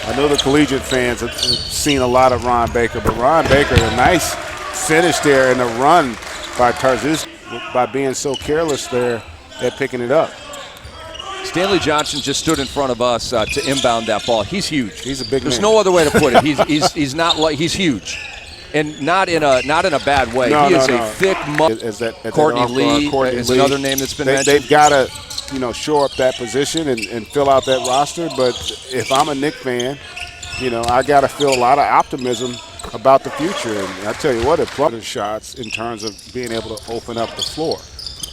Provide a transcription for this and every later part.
I know the collegiate fans have seen a lot of Ron Baker, but Ron Baker, a nice finish there and a run by Tarzis by being so careless there at picking it up. Stanley Johnson just stood in front of us to inbound that ball. He's huge. He's a big man. There's no other way to put it. He's not like he's huge, and not in a bad way. No, he is no. a thick. Courtney Lee is another name that's been mentioned. They've got to, shore up that position and fill out that roster. But if I'm a Knicks fan, I got to feel a lot of optimism about the future. And I tell you what, it plugged shots in terms of being able to open up the floor.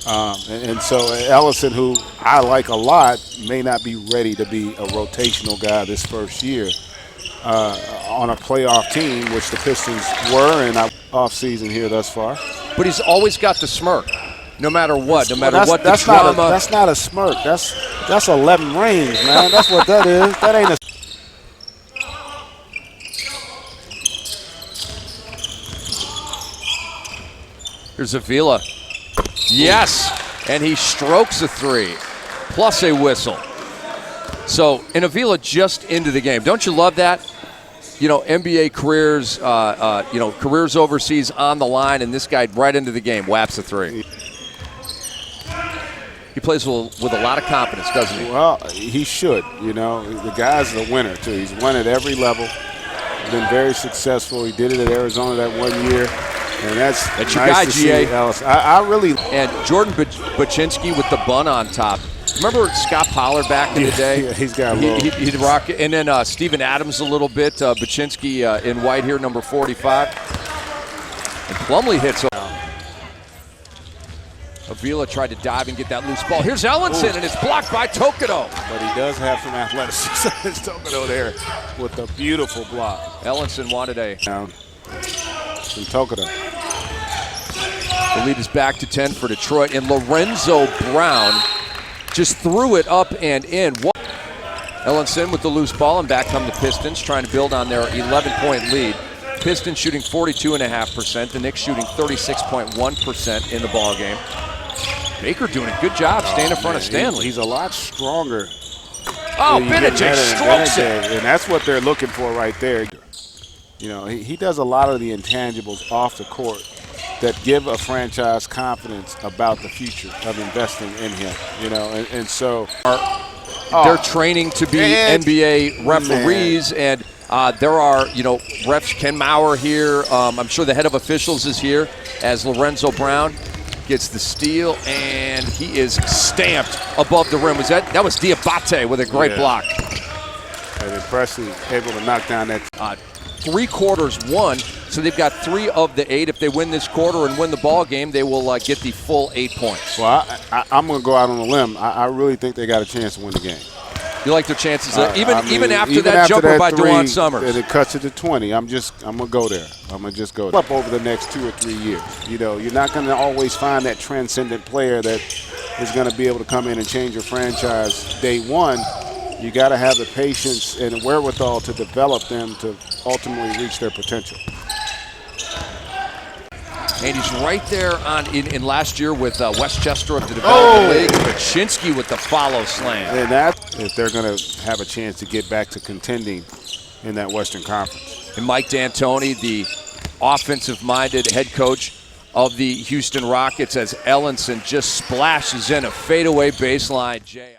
And so Ellison, who I like a lot, may not be ready to be a rotational guy this first year on a playoff team, which the Pistons were in our offseason here thus far. But he's always got the smirk, no matter what, what the drama. That's not a smirk. That's 11 rings, man. That's what that is. That ain't a. Here's Avila. Yes, and he strokes a three, plus a whistle. So, and Avila just into the game. Don't you love that? NBA careers, careers overseas on the line, and this guy right into the game, whaps a three. He plays with a lot of confidence, doesn't he? Well, he should. The guy's a winner, too. He's won at every level. He's been very successful. He did it at Arizona that 1 year. And that's your nice guy, to GA. see, Ellis. I really. And Jordan Baczynski with the bun on top. Remember Scott Pollard back in the day? Yeah, he's got a little. He'd rock it. And then Steven Adams a little bit. Baczynski in white here, number 45. And Plumlee hits. Avila tried to dive and get that loose ball. Here's Ellenson, and it's blocked by Tokido. But he does have some athleticism. It's Tokido there with a beautiful block. Ellenson wanted a. Down. And Tokido. The lead is back to 10 for Detroit, and Lorenzo Brown just threw it up and in. Ellenson with the loose ball, and back come the Pistons, trying to build on their 11-point lead. Pistons shooting 42.5%. The Knicks shooting 36.1% in the ball game. Baker doing a good job staying in front of Stanley. He's a lot stronger. Oh, Benedict strokes it. And that's what they're looking for right there. He does a lot of the intangibles off the court that give a franchise confidence about the future of investing in him. And so they're training to be NBA referees, and there are refs. Ken Maurer here. I'm sure the head of officials is here as Lorenzo Brown gets the steal, and he is stamped above the rim. That was Diabate with a great block. And impressive, able to knock down that. 3 quarters won, so they've got 3 of the 8. If they win this quarter and win the ball game, they will get the full 8 points. Well, I'm going to go out on a limb. I really think they got a chance to win the game. You like their chances, even after that jumper by DeJuan Summers. And it cuts it to 20. I'm going to go there. I'm going to just go there. Up over the next 2 or 3 years. You're not going to always find that transcendent player that is going to be able to come in and change your franchise day one. You got to have the patience and the wherewithal to develop them to ultimately reach their potential. And he's right there in last year with Westchester of the Development League. Baczynski with the follow slam. And that, if they're going to have a chance to get back to contending in that Western Conference. And Mike D'Antoni, the offensive-minded head coach of the Houston Rockets, as Ellenson just splashes in a fadeaway baseline jam.